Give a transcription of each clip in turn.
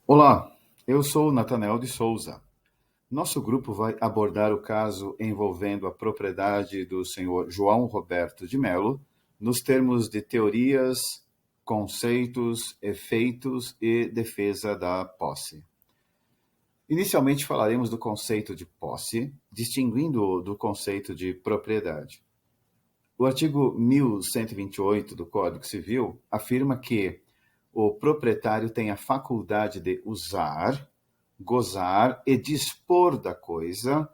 Olá, eu sou Natanael de Souza. Nosso grupo vai abordar o caso envolvendo a propriedade do senhor João Roberto de Mello, nos termos de teorias, conceitos, efeitos e defesa da posse. Inicialmente falaremos do conceito de posse, distinguindo-o do conceito de propriedade. O artigo 1128 do Código Civil afirma que o proprietário tem a faculdade de usar, gozar e dispor da coisa,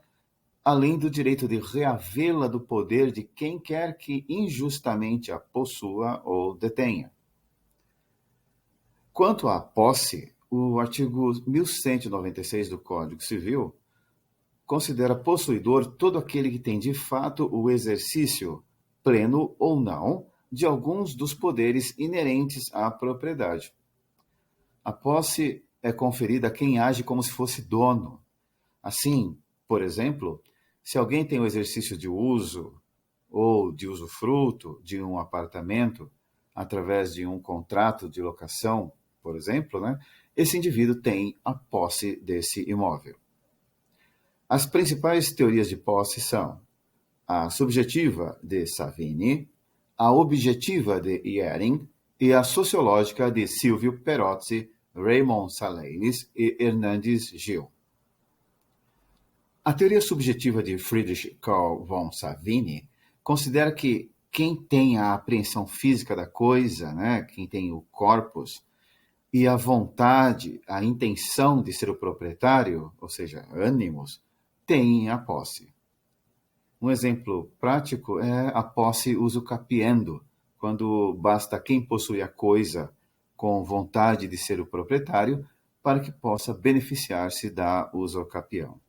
além do direito de reavê-la do poder de quem quer que injustamente a possua ou detenha. Quanto à posse, o artigo 1196 do Código Civil considera possuidor todo aquele que tem de fato o exercício, pleno ou não, de alguns dos poderes inerentes à propriedade. A posse é conferida a quem age como se fosse dono. Assim, por exemplo, se alguém tem o exercício de uso ou de usufruto de um apartamento através de um contrato de locação, por exemplo, esse indivíduo tem a posse desse imóvel. As principais teorias de posse são a subjetiva de Savini, a objetiva de Ehring e a sociológica de Silvio Perozzi, Raymond Saleis e Hernandes Gil. A teoria subjetiva de Friedrich Carl von Savini considera que quem tem a apreensão física da coisa, quem tem o corpus, e a vontade, a intenção de ser o proprietário, ou seja, ânimos, tem a posse. Um exemplo prático é a posse uso capiendo, quando basta quem possui a coisa com vontade de ser o proprietário para que possa beneficiar-se da uso capião.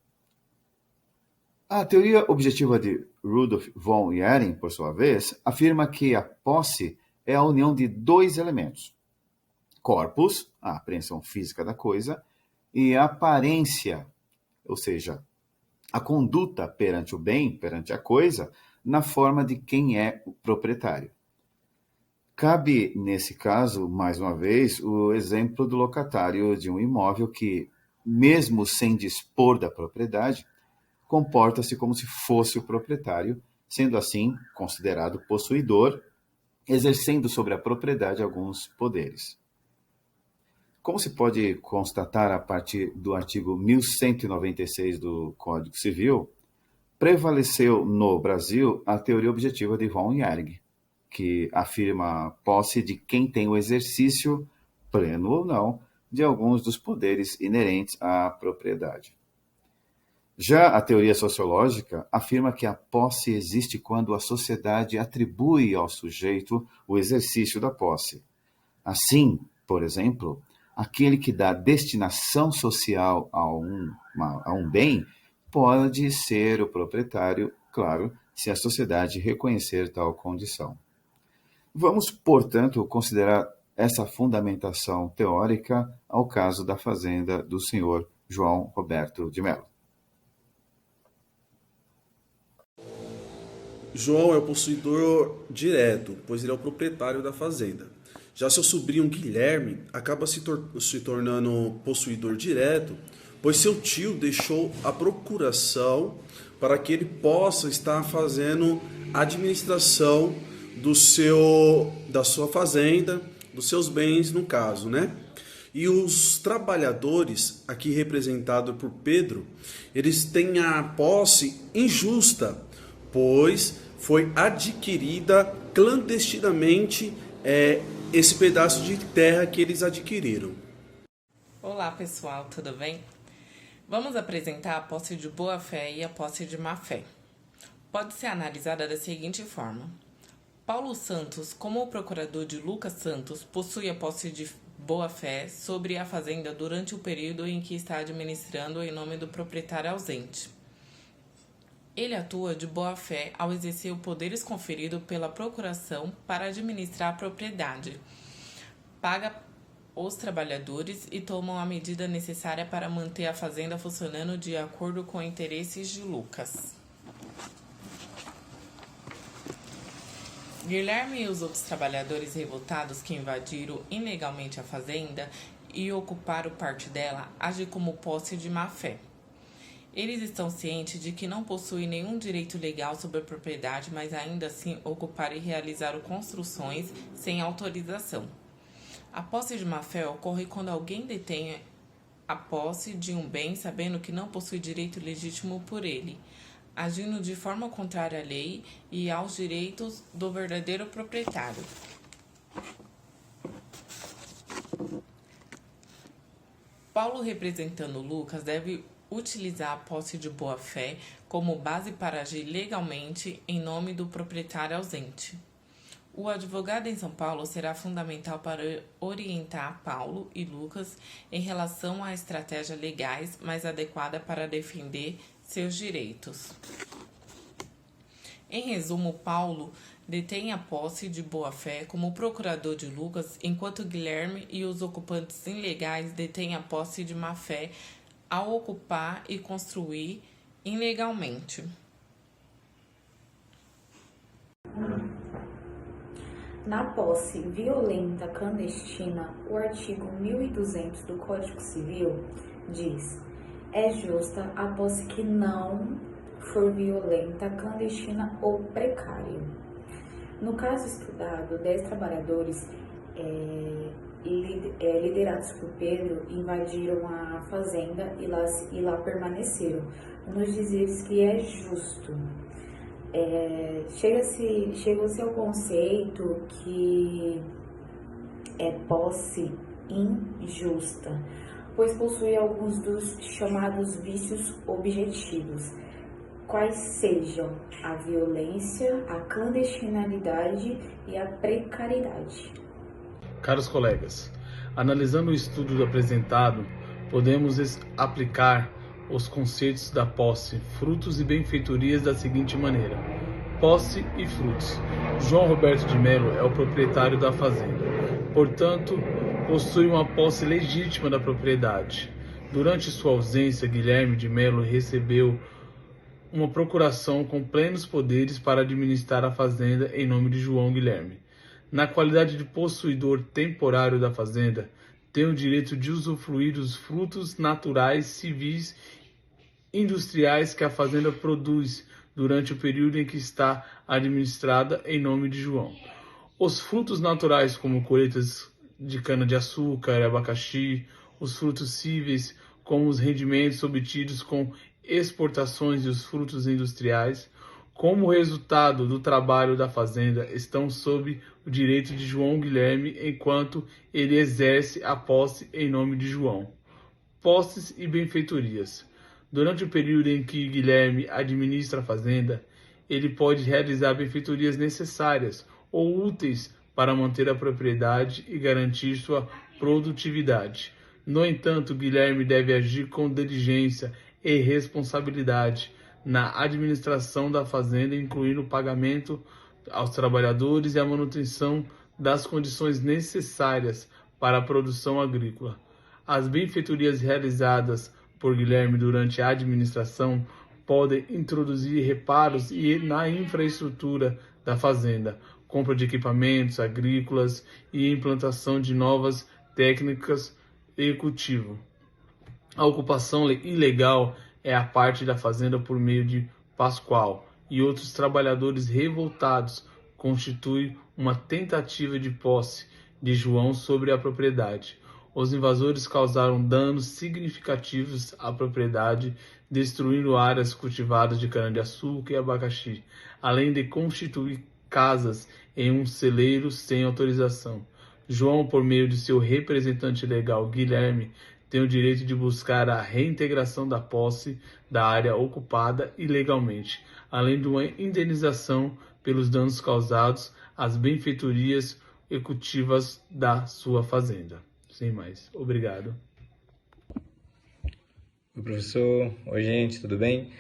A teoria objetiva de Rudolf von Ehring, por sua vez, afirma que a posse é a união de dois elementos: corpus, a apreensão física da coisa, e a aparência, ou seja, a conduta perante o bem, perante a coisa, na forma de quem é o proprietário. Cabe, nesse caso, mais uma vez, o exemplo do locatário de um imóvel que, mesmo sem dispor da propriedade, comporta-se como se fosse o proprietário, sendo assim considerado possuidor, exercendo sobre a propriedade alguns poderes. Como se pode constatar a partir do artigo 1196 do Código Civil, prevaleceu no Brasil a teoria objetiva de von Ehring, que afirma a posse de quem tem o exercício, pleno ou não, de alguns dos poderes inerentes à propriedade. Já a teoria sociológica afirma que a posse existe quando a sociedade atribui ao sujeito o exercício da posse. Assim, por exemplo, aquele que dá destinação social a um bem pode ser o proprietário, claro, se a sociedade reconhecer tal condição. Vamos, portanto, considerar essa fundamentação teórica ao caso da fazenda do senhor João Roberto de Mello. João é o possuidor direto, pois ele é o proprietário da fazenda. Já seu sobrinho Guilherme acaba se tornando possuidor direto, pois seu tio deixou a procuração para que ele possa estar fazendo a administração da sua fazenda, dos seus bens no caso, né? E os trabalhadores, aqui representados por Pedro, eles têm a posse injusta, pois foi adquirida clandestinamente esse pedaço de terra que eles adquiriram. Olá pessoal, tudo bem? Vamos apresentar a posse de boa-fé e a posse de má-fé. Pode ser analisada da seguinte forma: Paulo Santos, como o procurador de Lucas Santos, possui a posse de boa-fé sobre a fazenda durante o período em que está administrando em nome do proprietário ausente. Ele atua de boa-fé ao exercer os poderes conferidos pela procuração para administrar a propriedade, paga os trabalhadores e toma a medida necessária para manter a fazenda funcionando de acordo com os interesses de Lucas. Guilherme e os outros trabalhadores revoltados que invadiram ilegalmente a fazenda e ocupar o parte dela age como posse de má-fé. Eles estão cientes de que não possuem nenhum direito legal sobre a propriedade, mas ainda assim ocupar e realizar construções sem autorização. A posse de má-fé ocorre quando alguém detém a posse de um bem sabendo que não possui direito legítimo por ele, agindo de forma contrária à lei e aos direitos do verdadeiro proprietário. Paulo, representando Lucas, deve utilizar a posse de boa-fé como base para agir legalmente em nome do proprietário ausente. O advogado em São Paulo será fundamental para orientar Paulo e Lucas em relação à estratégia legais mais adequada para defender seus direitos. Em resumo, Paulo detém a posse de boa-fé como procurador de Lucas, enquanto Guilherme e os ocupantes ilegais detêm a posse de má-fé ao ocupar e construir ilegalmente. Na posse violenta clandestina, o artigo 1200 do Código Civil diz: é justa a posse que não for violenta, clandestina ou precária. No caso estudado, 10 trabalhadores liderados por Pedro invadiram a fazenda e lá permaneceram, nos dizeres que é justo. Chega-se ao conceito que é posse injusta, pois possui alguns dos chamados vícios objetivos, quais sejam a violência, a clandestinidade e a precariedade. Caros colegas, analisando o estudo apresentado, podemos aplicar os conceitos da posse, frutos e benfeitorias da seguinte maneira: posse e frutos. João Roberto de Melo é o proprietário da fazenda, portanto, possui uma posse legítima da propriedade. Durante sua ausência, Guilherme de Melo recebeu uma procuração com plenos poderes para administrar a fazenda em nome de João Guilherme. Na qualidade de possuidor temporário da fazenda, tem o direito de usufruir dos frutos naturais, civis e industriais que a fazenda produz durante o período em que está administrada em nome de João. Os frutos naturais, como colheitas de cana-de-açúcar e abacaxi, os frutos cíveis, como os rendimentos obtidos com exportações e os frutos industriais, como resultado do trabalho da fazenda, estão sob o direito de João Guilherme enquanto ele exerce a posse em nome de João. Posses e benfeitorias. Durante o período em que Guilherme administra a fazenda, ele pode realizar benfeitorias necessárias ou úteis para manter a propriedade e garantir sua produtividade. No entanto, Guilherme deve agir com diligência e responsabilidade na administração da fazenda, incluindo o pagamento aos trabalhadores e a manutenção das condições necessárias para a produção agrícola. As benfeitorias realizadas por Guilherme durante a administração podem introduzir reparos na infraestrutura da fazenda, compra de equipamentos agrícolas e implantação de novas técnicas e cultivo. A ocupação ilegal é a parte da fazenda por meio de Pascoal e outros trabalhadores revoltados constitui uma tentativa de posse de João sobre a propriedade. Os invasores causaram danos significativos à propriedade, destruindo áreas cultivadas de cana-de-açúcar e abacaxi, além de constituir casas em um celeiro sem autorização. João, por meio de seu representante legal, Guilherme, tem o direito de buscar a reintegração da posse da área ocupada ilegalmente, além de uma indenização pelos danos causados às benfeitorias executivas da sua fazenda. Sem mais. Obrigado. Oi, professor. Oi, gente, tudo bem?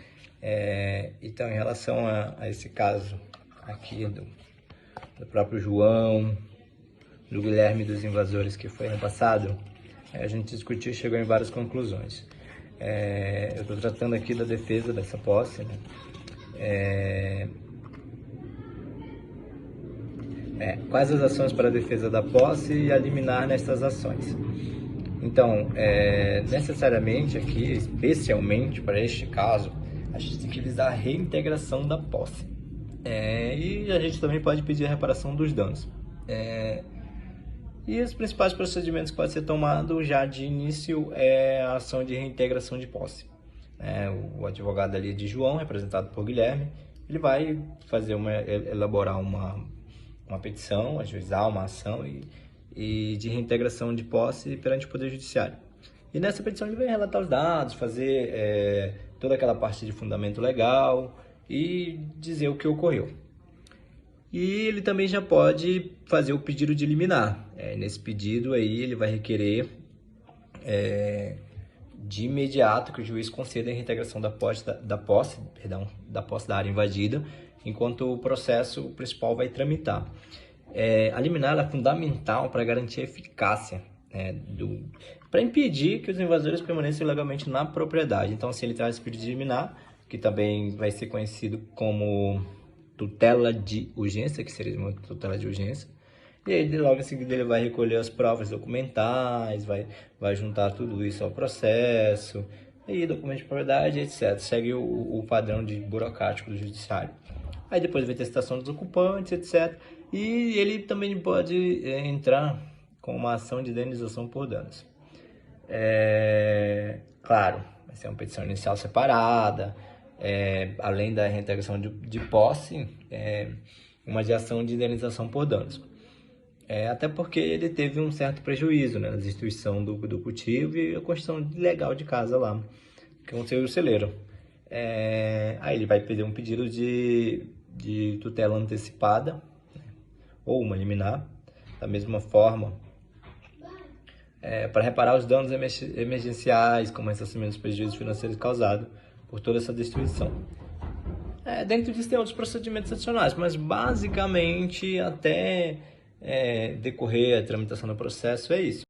Então, em relação a esse caso aqui do próprio João, do Guilherme e dos invasores que foi ano passado, a gente discutiu e chegou em várias conclusões. Eu estou tratando aqui da defesa dessa posse, né? Quais as ações para a defesa da posse e a liminar nestas ações? Então, necessariamente aqui, especialmente para este caso, a gente tem que visar a reintegração da posse. E a gente também pode pedir a reparação dos danos. E os principais procedimentos que podem ser tomados já de início é a ação de reintegração de posse. O advogado ali de João, representado por Guilherme, ele vai elaborar uma petição, ajuizar uma ação e de reintegração de posse perante o Poder Judiciário. E nessa petição ele vai relatar os dados, fazer toda aquela parte de fundamento legal e dizer o que ocorreu. E ele também já pode fazer o pedido de liminar. Nesse pedido aí ele vai requerer de imediato que o juiz conceda a reintegração da posse da área invadida, enquanto o processo principal vai tramitar. A liminar ela é fundamental para garantir a eficácia, para impedir que os invasores permaneçam ilegalmente na propriedade. Então, se ele traz esse pedido de liminar, que também vai ser conhecido como tutela de urgência, que seria uma tutela de urgência, e aí logo em seguida ele vai recolher as provas documentais, vai juntar tudo isso ao processo, e documento de propriedade, etc. Segue o padrão burocrático do judiciário. Aí depois vai ter citação dos ocupantes, etc. E ele também pode entrar com uma ação de indenização por danos. Claro, vai ser uma petição inicial separada, além da reintegração de posse, uma de ação de indenização por danos. Até porque ele teve um certo prejuízo, na destituição do cultivo e a construção legal de casa lá, que vão ser o celeiro. Aí ele vai pedir um pedido de tutela antecipada, ou uma liminar, da mesma forma, para reparar os danos emergenciais, como ressarcimento dos prejuízos financeiros causados por toda essa destruição. Dentro disso tem outros procedimentos adicionais, mas basicamente até decorrer a tramitação do processo é isso.